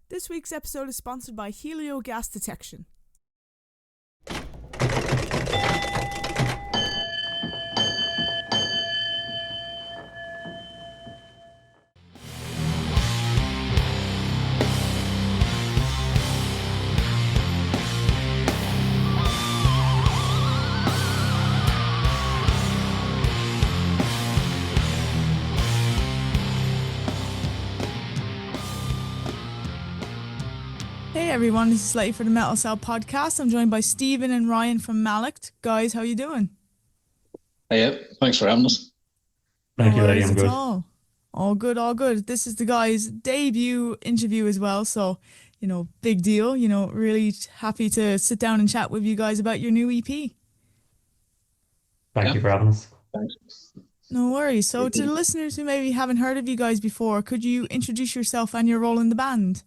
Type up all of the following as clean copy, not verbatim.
This week's episode is sponsored by Helio Gas Detection. Hey everyone, this is Letty for the Metal Cell podcast. I'm joined by Stephen and Ryan from Mallacht. Guys, how you doing? Hey, thanks for having us. Thank you, Letty. I'm good. All good, all good. This is the guys' debut interview as well, so, big deal. Really happy to sit down and chat with you guys about your new EP. Thank you for having us. Thanks. No worries. So to the listeners who maybe haven't heard of you guys before, could you introduce yourself and your role in the band?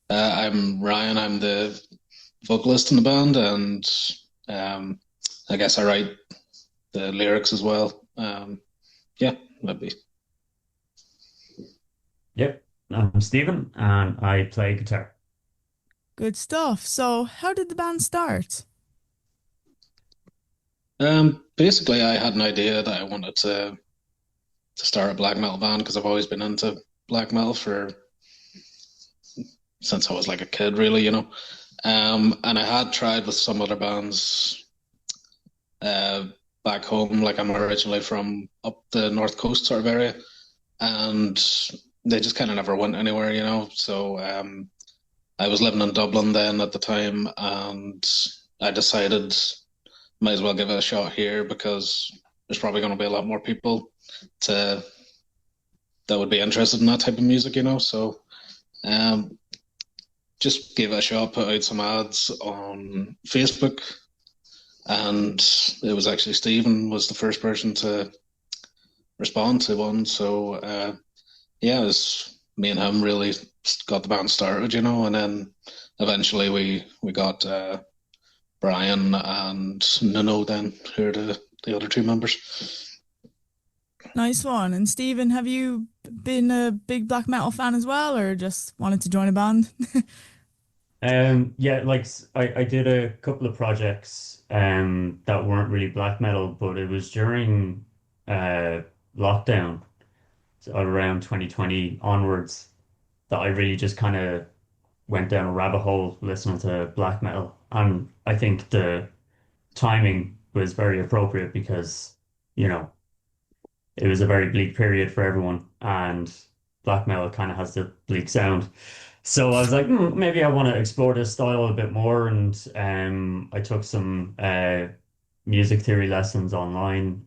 I'm Ryan. I'm the vocalist in the band, and I guess I write the lyrics as well. That'd be. Yep, I'm Stephen, and I play guitar. Good stuff. So how did the band start? Basically, I had an idea that I wanted to start a black metal band because I've always been into black metal since I was like a kid, really, And I had tried with some other bands back home. Like, I'm originally from up the north coast sort of area, and they just kind of never went anywhere, So I was living in Dublin then at the time, and I decided might as well give it a shot here because there's probably going to be a lot more people that would be interested in that type of music, So just gave it a shot, put out some ads on Facebook, and it was actually Stephen was the first person to respond to one. So it was me and him really got the band started, and then eventually we got Brian and Nuno then, who are the other two members. Nice one. And Stephen, have you been a big black metal fan as well, or just wanted to join a band? I did a couple of projects that weren't really black metal, but it was during lockdown, so around 2020 onwards, that I really just kind of went down a rabbit hole listening to black metal. And I think the timing was very appropriate because, it was a very bleak period for everyone, and black metal kind of has the bleak sound. So I was like, maybe I want to explore this style a bit more, and I took some music theory lessons online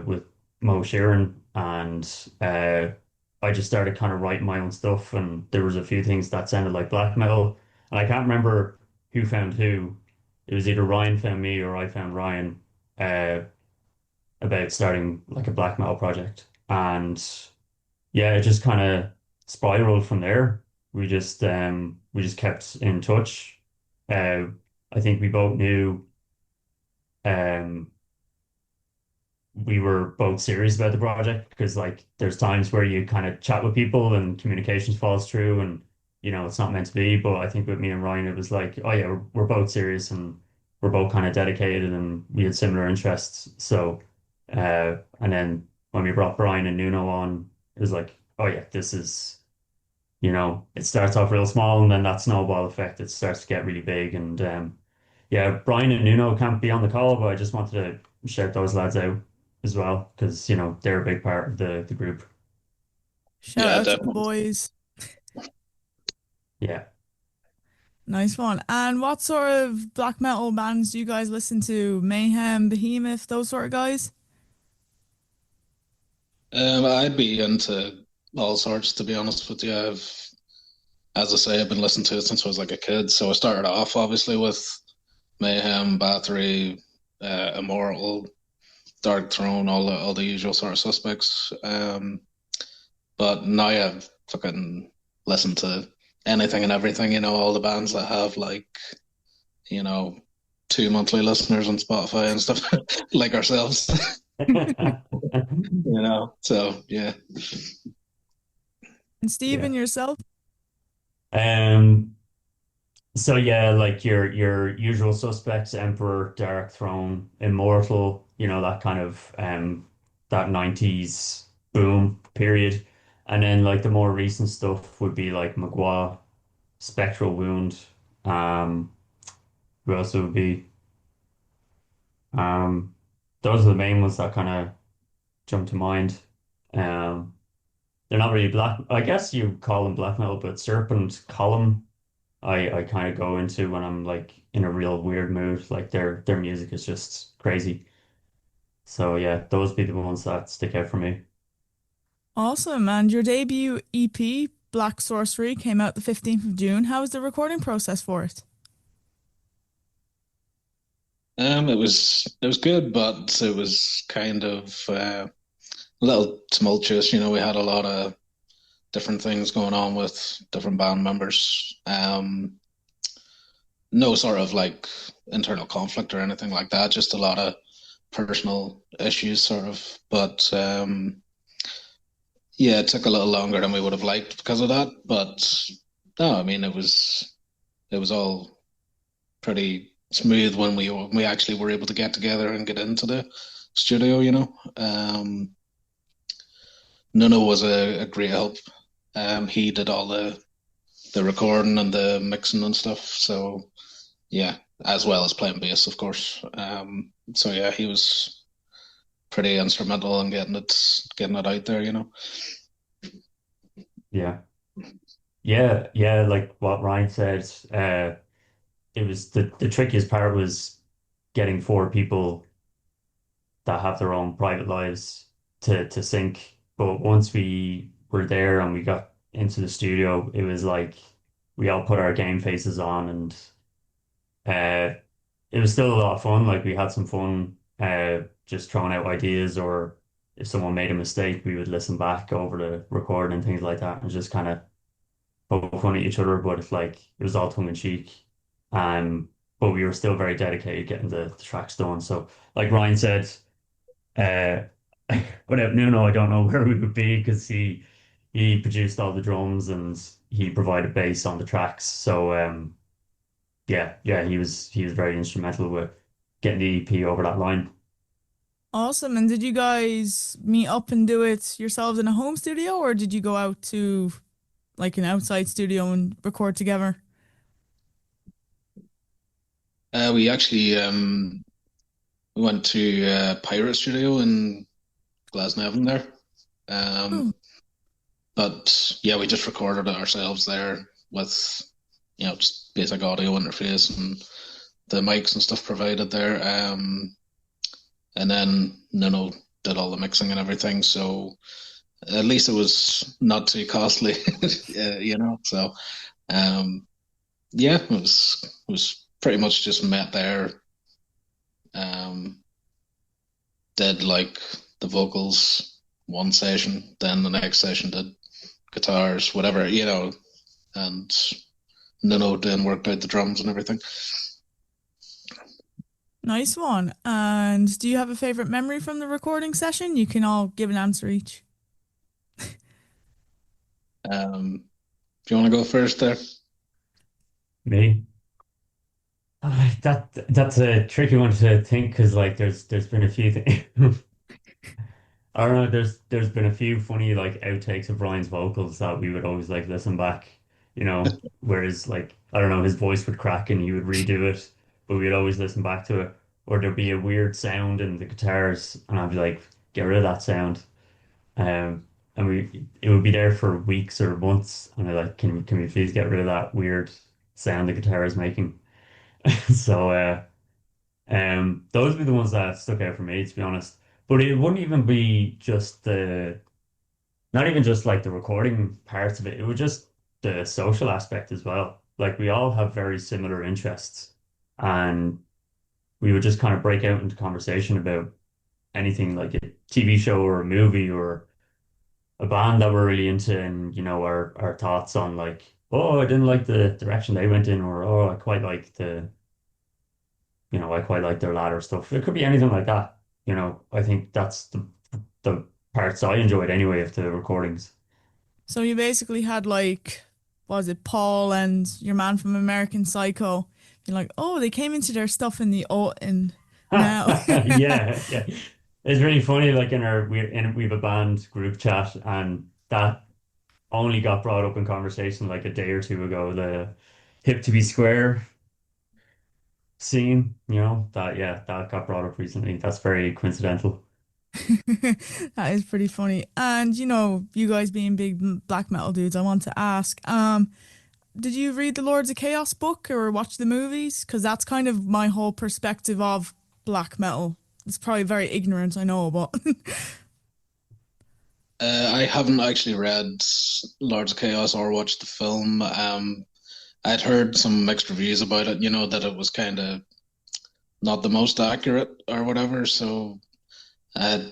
with Mo Sheeran, and I just started kind of writing my own stuff, and there was a few things that sounded like black metal, and I can't remember who found who. It was either Ryan found me or I found Ryan about starting like a black metal project, and yeah, it just kind of spiraled from there. We just kept in touch. I think we both knew um we were both serious about the project because like there's times where you kind of chat with people and communications falls through, and it's not meant to be. But I think with me and Ryan it was like, oh yeah, we're both serious, and we're both kind of dedicated, and we had similar interests. So and then when we brought Brian and Nuno on, it was like, oh yeah, this is, it starts off real small, and then that snowball effect, it starts to get really big. And yeah, Brian and Nuno can't be on the call, but I just wanted to shout those lads out as well because, they're a big part of the group. Shout out to the boys. Yeah. Nice one. And what sort of black metal bands do you guys listen to? Mayhem, Behemoth, those sort of guys? I'd be into all sorts, to be honest with you. As I say, I've been listening to it since I was like a kid. So I started off obviously with Mayhem, Bathory, Immortal, Dark Throne, all the usual sort of suspects. But now I've fucking listened to anything and everything, all the bands that have like, 2 monthly listeners on Spotify and stuff like ourselves. So yeah. And Stephen, yourself? Um, so yeah, like your usual suspects, Emperor, Dark Throne, Immortal, that kind of that 90s boom period. And then like the more recent stuff would be like Magua, Spectral Wound, um, who else would be? Um, those are the main ones that kind of jump to mind. Um, they're not really black. I guess you call them black metal, but Serpent Column, I kind of go into when I'm like in a real weird mood. Like their music is just crazy. So yeah, those be the ones that stick out for me. Awesome. And your debut EP, Black Sorcery, came out the 15th of June. How was the recording process for it? It was good, but it was kind of a little tumultuous. We had a lot of different things going on with different band members. No sort of like internal conflict or anything like that. Just a lot of personal issues, sort of. But yeah, it took a little longer than we would have liked because of that. But no, I mean it was all pretty smooth when we actually were able to get together and get into the studio. Nuno was a great help. He did all the recording and the mixing and stuff. So yeah, as well as playing bass, of course. So yeah, he was pretty instrumental in getting it out there. Yeah. Yeah, like what Ryan said, it was the trickiest part was getting four people that have their own private lives to sync. But once we were there and we got into the studio, it was like we all put our game faces on and uh it was still a lot of fun. Like we had some fun just throwing out ideas, or if someone made a mistake, we would listen back over the recording and things like that and just kind of poke fun at each other. But it's like it was all tongue in cheek. But we were still very dedicated getting the tracks done. So like Ryan said, uh, without Nuno, I don't know where we would be because he produced all the drums and he provided bass on the tracks. So yeah, he was very instrumental with getting the EP over that line. Awesome. And did you guys meet up and do it yourselves in a home studio, or did you go out to like an outside studio and record together? We actually we went to Pirate Studio in Glasnevin there. Um, Oh, but yeah, we just recorded it ourselves there with just basic audio interface and the mics and stuff provided there. And then Nuno did all the mixing and everything. So at least it was not too costly, So um, yeah, it was pretty much just met there. Um, did like the vocals one session, then the next session did guitars, whatever, and Nuno then worked out the drums and everything. nice one. And do you have a favorite memory from the recording session? You can all give an answer each. Do you want to go first there? Me? That's a tricky one to think because like there's been a few things. I don't know. There's been a few funny like outtakes of Ryan's vocals that we would always like listen back, whereas like I don't know, his voice would crack and he would redo it, but we'd always listen back to it. Or there'd be a weird sound in the guitars, and I'd be like, get rid of that sound. And it would be there for weeks or months, and I like, can we please get rid of that weird sound the guitar is making? So those would be the ones that stuck out for me, to be honest. But it wouldn't even be just not even just like the recording parts of it. It was just the social aspect as well. Like we all have very similar interests, and we would just kind of break out into conversation about anything like a TV show or a movie or a band that we're really into, and our thoughts on like, oh, I didn't like the direction they went in, or oh, I quite like their ladder stuff. It could be anything like that. I think that's the parts I enjoyed anyway of the recordings. So you basically had like was it Paul and your man from American Psycho? You're like, oh, they came into their stuff in the in now. Yeah, yeah. It's really funny. Like we have a band group chat, and that only got brought up in conversation like a day or two ago. The hip to be square scene, that yeah, that got brought up recently. That's very coincidental. That is pretty funny. And you guys being big black metal dudes, I want to ask, did you read the Lords of Chaos book or watch the movies? Because that's kind of my whole perspective of black metal. It's probably very ignorant, I know, but I haven't actually read Lords of Chaos or watched the film. I'd heard some mixed reviews about it, that it was kind of not the most accurate or whatever. So uh,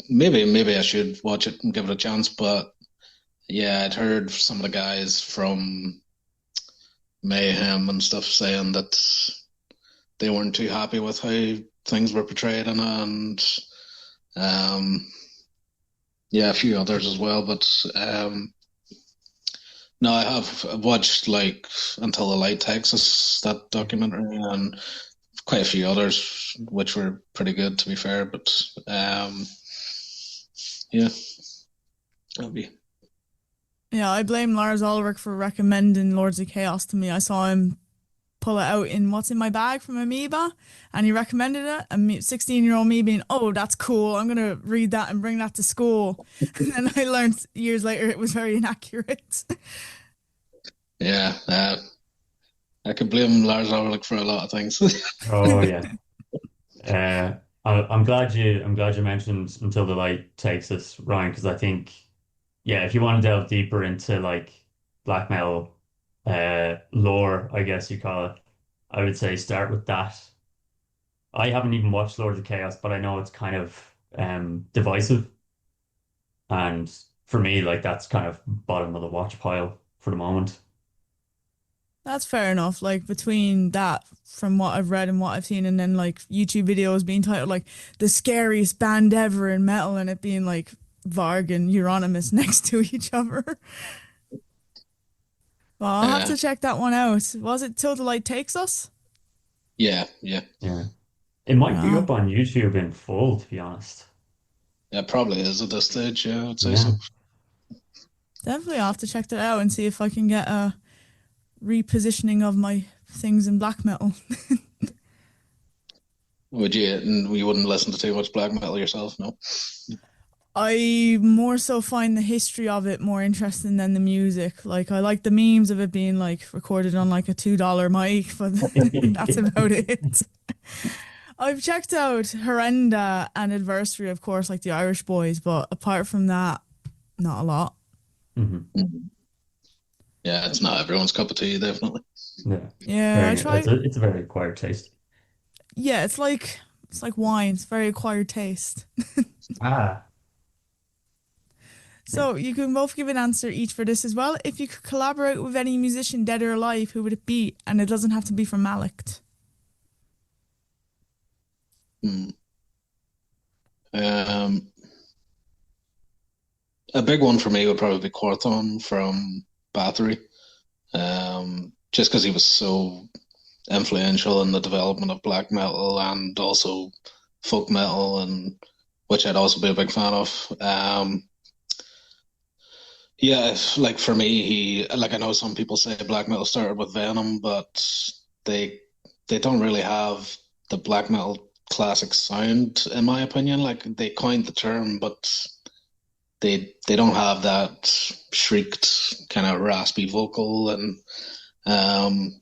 maybe I should watch it and give it a chance. But yeah, I'd heard some of the guys from Mayhem and stuff saying that they weren't too happy with how things were portrayed in it, and um, yeah, a few others as well. But no, I've watched like Until the Light Takes Us, that documentary, and quite a few others which were pretty good to be fair. But yeah, that'll be yeah, I blame Lars Ulrich for recommending Lords of Chaos to me. I saw him pull it out in What's in My Bag from Amoeba, and he recommended it. And me, 16-year-old me being, oh, that's cool. I'm gonna read that and bring that to school. And then I learned years later it was very inaccurate. yeah. I could blame Lars Ulrich for a lot of things. Oh yeah. I'm glad you mentioned Until the Light Takes Us, Ryan, because I think, yeah, if you want to delve deeper into like black metal lore, I guess you call it, I would say start with that. I haven't even watched Lords of Chaos, but I know it's kind of divisive, and for me, like that's kind of bottom of the watch pile for the moment. That's fair enough. Like between that, from what I've read and what I've seen, and then like YouTube videos being titled like the scariest band ever in metal, and it being like Varg and Euronymous next to each other. Well, I'll have uh, to check that one out. Was it Till the Light Takes Us? yeah, yeah, Yeah, it might be Wow. up on YouTube in full, to be honest. yeah. Probably is at this stage. Yeah, I'd say so. Yeah. Definitely I'll have to check that out and see if I can get a repositioning of my things in black metal. Would you? And you wouldn't listen to too much black metal yourself, no? I more so find the history of it more interesting than the music. Like I like the memes of it being like recorded on like a $2 mic, but that's about it. I've checked out Horrenda and Adversary, of course, like the Irish boys, but apart from that, not a lot. Mhm. Mhm. Yeah, it's not everyone's cup of tea, definitely. Yeah. Yeah, I Very, try. it's a very acquired taste. Yeah, it's like wine. It's very acquired taste. Ah, yeah. So you can both give an answer each for this as well. If you could collaborate with any musician, dead or alive, who would it be? And it doesn't have to be from Mallacht. Mm. Um, a big one for me would probably be Quorthon from Bathory, just because he was so influential in the development of black metal and also folk metal, and which I'd also be a big fan of. Yeah, like for me, he like I know some people say black metal started with Venom, but they they don't really have the black metal classic sound, in my opinion. Like they coined the term, but they don't have that shrieked kind of raspy vocal, and um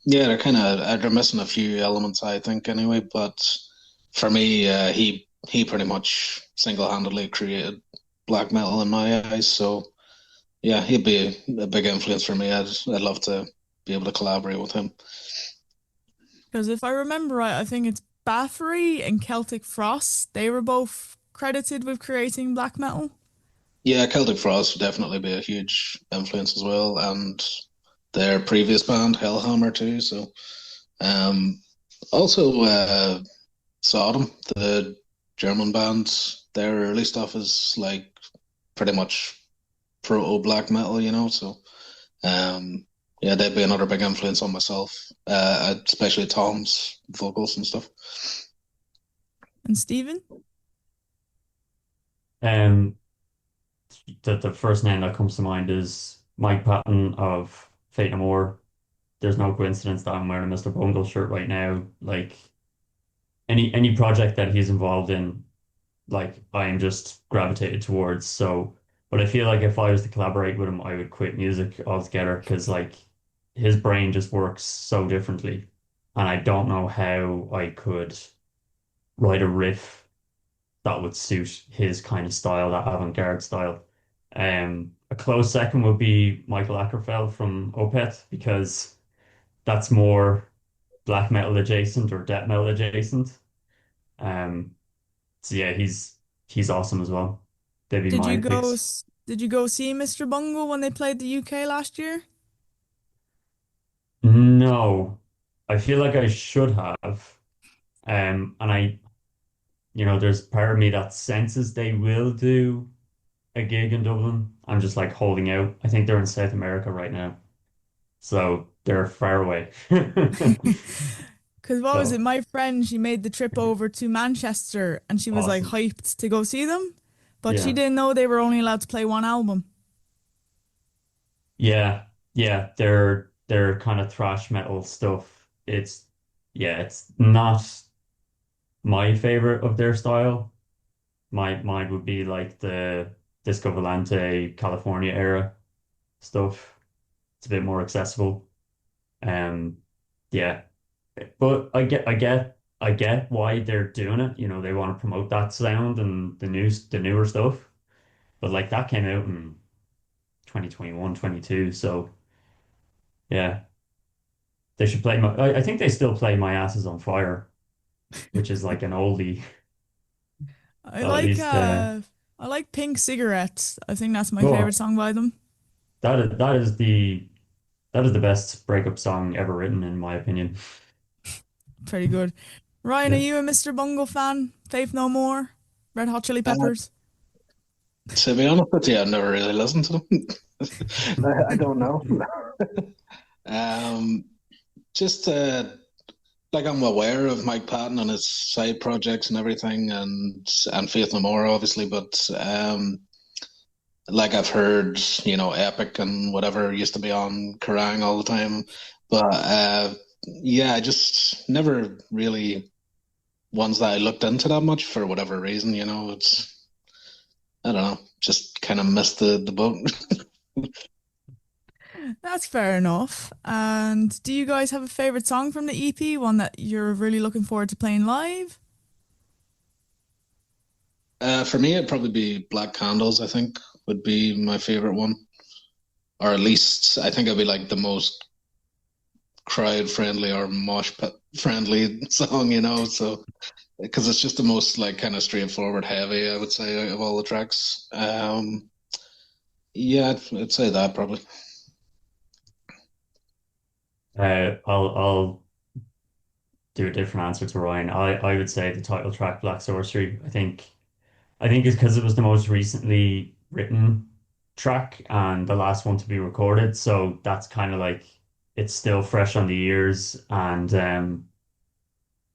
yeah, they're missing a few elements, I think, anyway. But for me, he pretty much single-handedly created black metal in my eyes. So yeah, he'd be a big influence for me. I'd love to be able to collaborate with him. Because if I remember right, I think it's Bathory and Celtic Frost. They were both credited with creating black metal. Yeah, Celtic Frost would definitely be a huge influence as well, and their previous band Hellhammer too. So um, also Sodom, the German band, their early stuff is like pretty much proto black metal, so yeah, they'd be another big influence on myself, especially Tom's vocals and stuff. And Stephen? Um, the first name that comes to mind is Mike Patton of Fate No More. There's no coincidence that I'm wearing a Mr. Bungle shirt right now. Like any project that he's involved in, like I am just gravitated towards. So, but I feel like if I was to collaborate with him, I would quit music altogether because like his brain just works so differently, and I don't know how I could write a riff that would suit his kind of style, that avant-garde style. A close second would be Michael Ackerfeld from Opeth because that's more black metal adjacent or death metal adjacent. Um, so yeah, he's awesome as well. They'd be my picks. Did you go see Mr. Bungle when they played the UK last year? No, I feel like I should have. And there's part of me that senses they will do a gig in Dublin. I'm just like holding out. I think they're in South America right now, so they're far away. Because what was it? So My friend, she made the trip over to Manchester and she was like awesome. hyped to go see them, but she Yeah. didn't know they were only allowed to play one album. Yeah. Yeah. They're kind of thrash metal stuff. It's not my favorite of their style. Mine would be like the Disco Volante California era stuff. It's a bit more accessible. Um, yeah, but I get why they're doing it. They want to promote that sound and the newer stuff. But like that came out in 2021, 22. So yeah, they should play I think they still play My Ass Is on Fire, which is like an oldie. I So at like least uh I like Pink Cigarettes. I think that's my oh, favorite song by them. that is the best breakup song ever written, in my opinion. Pretty good. Ryan, are Yeah. you a Mr. Bungle fan? Faith No More? Red Hot Chili Uh, Peppers? to be honest with you, I've never really listened to them. I don't know. Um, just like I'm aware of Mike Patton and his side projects and everything, and Faith No More, obviously, but like I've heard, Epic and whatever used to be on Kerrang all the time, but yeah, I just never really ones that I looked into that much for whatever reason. It's I don't know, just kind of missed the boat. That's fair enough. And do you guys have a favorite song from the EP? One that you're really looking forward to playing live? For me, it'd probably be Black Candles. I think would be my favorite one, or at least I think it'd be like the most crowd friendly or mosh pit friendly song. So because it's just the most like kind of straightforward, heavy, I would say, out of all the tracks. Yeah, I'd say that probably. I'll do a different answer to Ryan. I would say the title track Black Sorcery. I think it's because it was the most recently written track and the last one to be recorded. So that's kind of like it's still fresh on the ears. And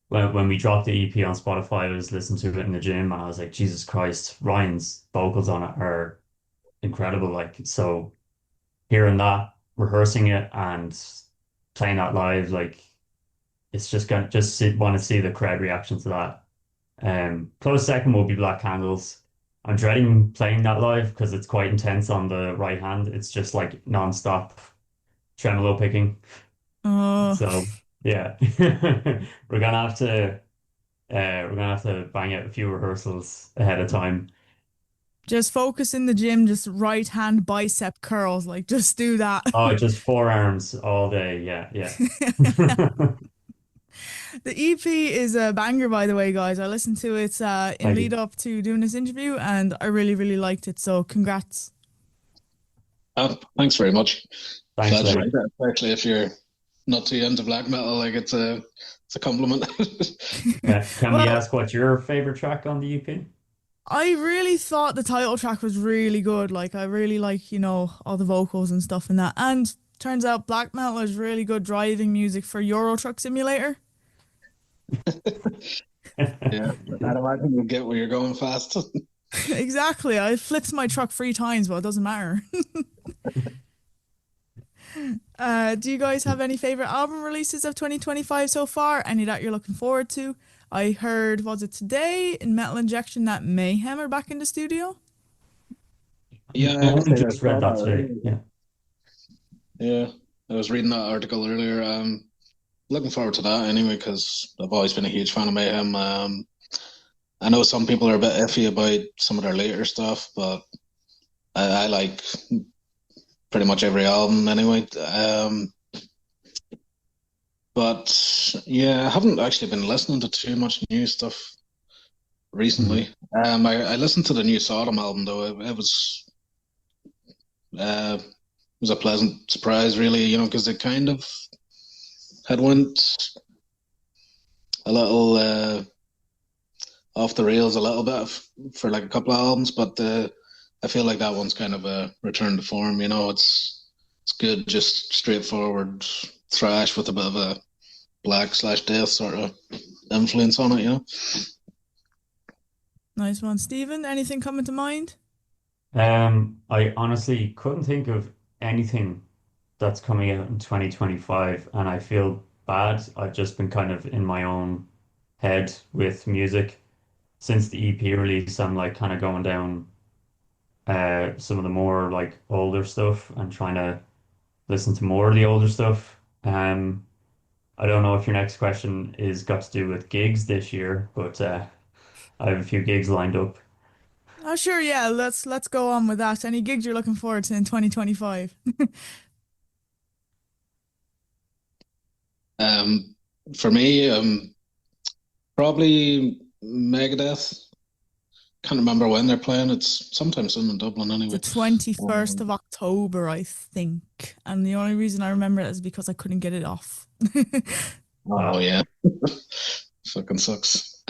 when we dropped the EP on Spotify, I was listening to it in the gym and I was like, Jesus Christ, Ryan's vocals on it are incredible. Like so hearing that, rehearsing it and playing that live, like it's just gonna want to see the crowd reaction to that. Close second will be Black Candles. I'm dreading playing that live because it's quite intense on the right hand. It's just like non-stop tremolo picking. Oh, So yeah, we're gonna have to bang out a few rehearsals ahead of time. just focus in the gym, just right hand bicep curls. Like, just do that. Oh, just forearms all day. Yeah, yeah. The EP is a banger, by the way, guys. I listened to it in Thank lead you. up to doing this interview, and I really, really liked it. So, congrats. Thanks very much. Thanks, Glad you Letty. like that, especially if you're not too into black metal. Like it's a compliment. Can we Well, ask what's your favorite track on the EP? I really thought the title track was really good. Like I really like, all the vocals and stuff in that. And turns out black metal is really good driving music for Euro Truck Simulator. Yeah, I'd imagine you get where you're going fast. Exactly. I flipped my truck 3 times, but it doesn't matter. Do you guys have any favorite album releases of 2025 so far? Any that you're looking forward to? I heard, was it today in Metal Injection that Mayhem are back in the studio? Yeah, I I only actually I just read saw that that today. earlier. Yeah. Yeah, I was reading that article earlier. Looking forward to that anyway because I've always been a huge fan of Mayhem. I know some people are a bit iffy about some of their later stuff, but I like pretty much every album anyway. But yeah, I haven't actually been listening to too much new stuff Mhm. recently. I listened to the new Sodom album though. It was a pleasant surprise, really. Because it kind of had went a little off the rails a little bit for like a couple of albums, but I feel like that one's kind of a return to form. It's good, just straightforward thrash with a bit of a black/death sort of influence on it. Nice one. Stephen, anything coming to mind? I honestly couldn't think of anything that's coming out in 2025, and I feel bad. I've just been kind of in my own head with music since the EP release. I'm like kind of going down some of the more like older stuff and trying to listen to more of the older stuff. I don't know if your next question is got to do with gigs this year, but I have a few gigs lined up. Oh, sure, yeah. Let's go on with that. Any gigs you're looking forward to in 2025? Um, for me, probably Megadeth. Can't remember when they're playing. It's sometime soon in Dublin The anyway. 21st Um, of October, I think. And the only reason I remember it is because I couldn't get it off. oh Wow. yeah, fucking sucks.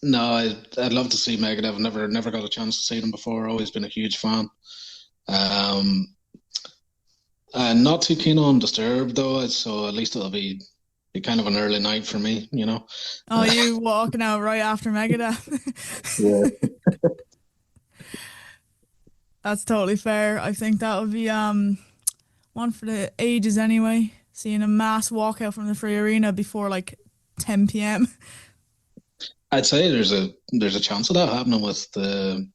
No, I'd love to see Megadeth. I've never got a chance to see them before. Always been a huge fan. Um, I'm not too keen on Disturbed though, so at least it'll be kind of an early night for me. Oh, you walking out right after Megadeth? Yeah. That's totally fair. I think that would be one for the ages anyway. Seeing a mass walkout from the free arena before like 10 p.m. I'd say there's a chance of that happening with the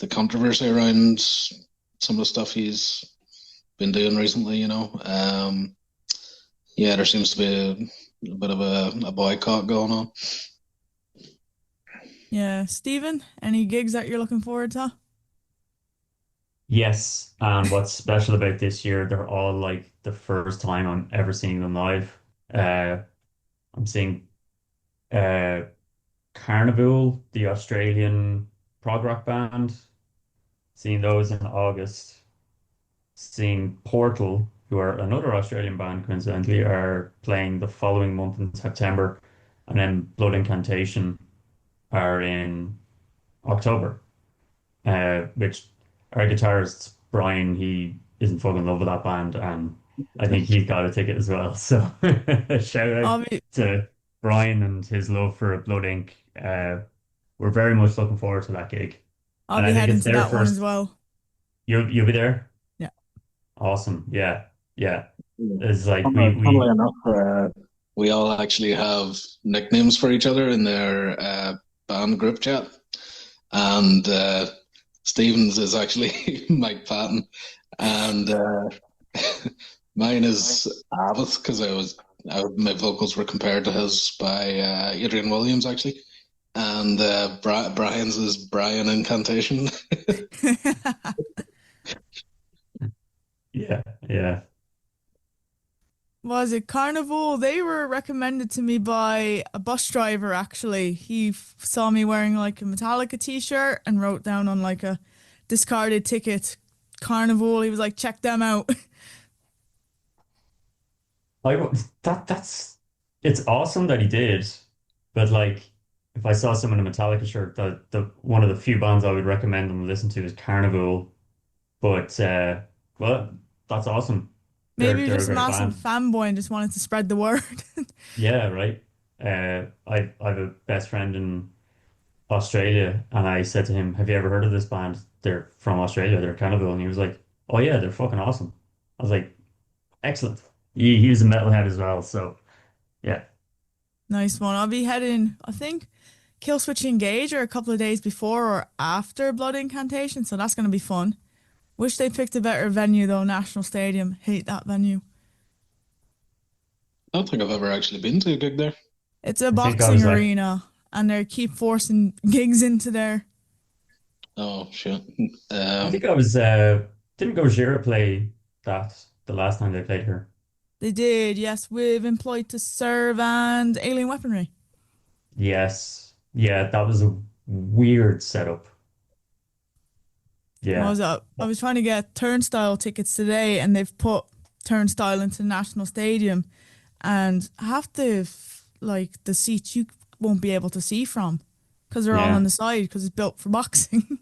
controversy around some of the stuff he's been doing recently. Yeah, there seems to be a bit of a boycott going on. Yeah, Stephen, any gigs that you're looking forward to? Yes, and what's special about this year, they're all like the first time I'm ever seeing them live. Uh, I'm seeing uh, Carnival, the Australian prog rock band, seeing those in August. Seeing Portal, who are another Australian band, coincidentally, are playing the following month in September, and then Blood Incantation are in October. Which our guitarist Brian, he is in fucking love with that band, and I think he's got a ticket as well. So shout out I'll be to Brian and his love for Blood Inc. We're very much looking forward to that gig, I'll and be I think heading it's to their that one as first. well. You'll be there. Yeah. Awesome. Yeah, yeah. Yeah. It's like Funnily we enough, we all actually have nicknames for each other in their band group chat, and Stevens is actually Mike Patton, and mine is Abbott because my vocals were compared to his by Adrian Williams actually, and Brian's is Brian Incantation. yeah, yeah. Was it Carnival? They were recommended to me by a bus driver actually. He saw me wearing like a Metallica t-shirt and wrote down on like a discarded ticket Carnival. He was like, check them out. That's it's awesome that he did, but like. if I saw someone in a Metallica shirt, the one of the few bands I would recommend them to listen to is Carnival. But well, that's awesome. Maybe you're They're a just a great massive band. fanboy and just wanted to spread the word. Yeah, right. I have a best friend in Australia, and I said to him, "Have you ever heard of this band? They're from Australia. They're Carnival." And he was like, "Oh yeah, they're fucking awesome." I was like, "Excellent." He was a metalhead as well, so yeah, Nice one. I'll be heading, I think, Killswitch Engage a couple of days before or after Blood Incantation, so that's going to be fun. Wish they picked a better venue though, National Stadium. Hate that venue. I don't think I've ever actually been to a gig there. It's a I think I boxing was like, arena and they keep forcing gigs into there. Oh shit. I think Um, I was didn't Gojira play that the last time they played here? They did, yes, with Employed to Serve and Alien Weaponry. Yes, yeah, that was a weird setup. Yeah, I was trying to get Turnstile tickets today and they've put Turnstile into National Stadium and half like the seats you won't be able to see from because they're all on yeah. the side because it's built for boxing.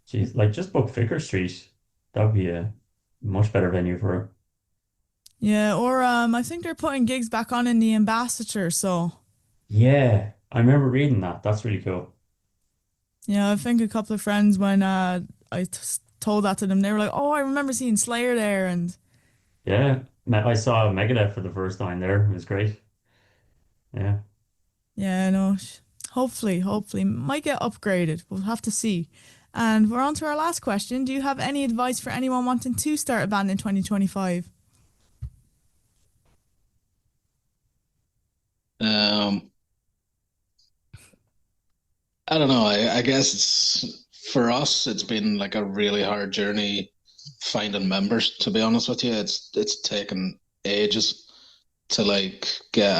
Jeez, like just book Vicar Street. That would be a much better venue for it. Yeah, or I think they're putting gigs back on in the Ambassador, so Yeah, I remember reading that. That's really cool. yeah, I think a couple of friends when told that to them, they were like, "Oh, I remember seeing Slayer there," and Yeah, I saw Megadeth for the first time there. It was great. Yeah. yeah, no, hopefully, might get upgraded. We'll have to see. And we're on to our last question. Do you have any advice for anyone wanting to start a band in 2025? um, I don't know. I guess it's for us. It's been like a really hard journey finding members. To be honest with you, it's taken ages to like get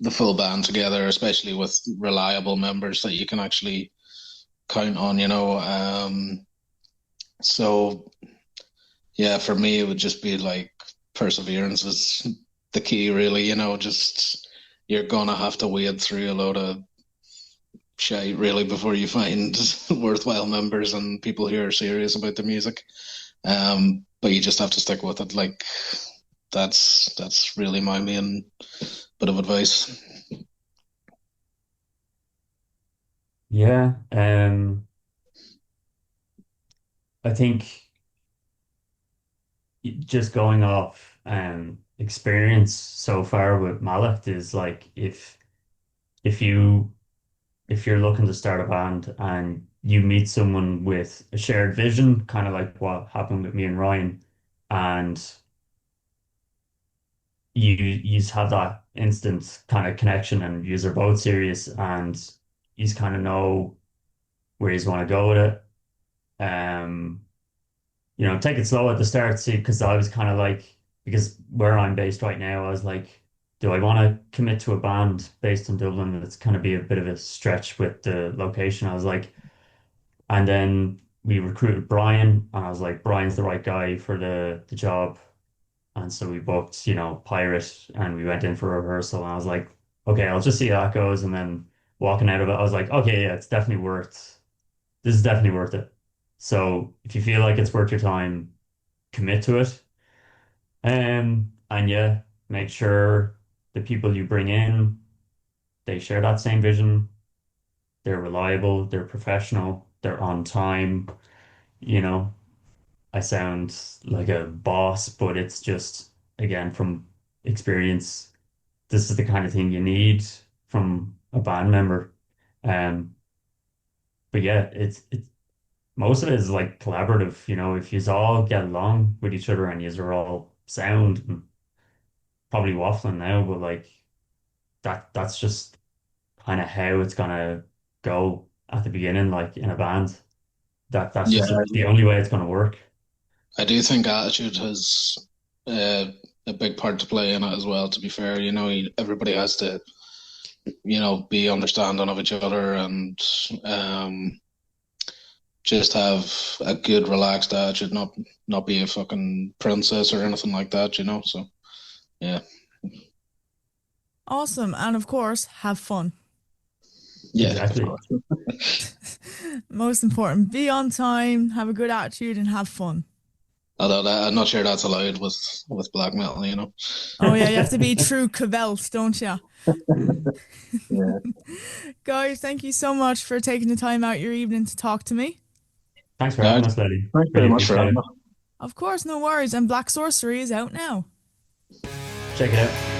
the full band together, especially with reliable members that you can actually count on. So yeah, for me, it would just be like perseverance is the key, really. Just you're gonna have to wade through a load of shite really before you find worthwhile members and people who are serious about the music. But you just have to stick with it. Like that's really my main bit of advice. Yeah. I think just going off experience so far with Mallacht is like if you if you're looking to start a band and you meet someone with a shared vision, kind of like what happened with me and Ryan, and you have that instant kind of connection and you are both serious and you kind of know where you want to go with it. Um, take it slow at the start, see, because I was kind of like, because where I'm based right now, I was like, do I want to commit to a band based in Dublin? That's kind of be a bit of a stretch with the location. I was like, and then we recruited Brian, and I was like, Brian's the right guy for the job. And so we booked, Pirate, and we went in for a rehearsal. And I was like, okay, I'll just see how that goes. And then walking out of it, I was like, okay, yeah, this is definitely worth it. So if you feel like it's worth your time, commit to it. And yeah, make sure the people you bring in, they share that same vision. They're reliable, they're professional, they're on time. You know, I sound like a boss, but it's just, again, from experience, this is the kind of thing you need from a band member. Um, but yeah, it's most of it is like collaborative, if you all get along with each other and you are all sound and probably waffling now, but like that's just kind of how it's gonna go at the beginning, like in a band. That's Yeah, just the only way it's gonna work. I do think attitude has uh, a big part to play in it as well. To be fair, everybody has to, be understanding of each other and just have a good, relaxed attitude, not be a fucking princess or anything like that. So yeah, Awesome. And of course, have fun. Yeah, of Exactly. course. Most important, be on time, have a good attitude, and have fun. Although I'm not sure that's allowed with black metal, you know. Oh, yeah, you have to be true Cavelt, don't you? Yeah. Guys, thank you so much for taking the time out your evening to talk to me. Thanks for No, having us, Letty. thanks very Really much for appreciate having it. us. Of course, no worries. And Black Sorcery is out now. Check it out.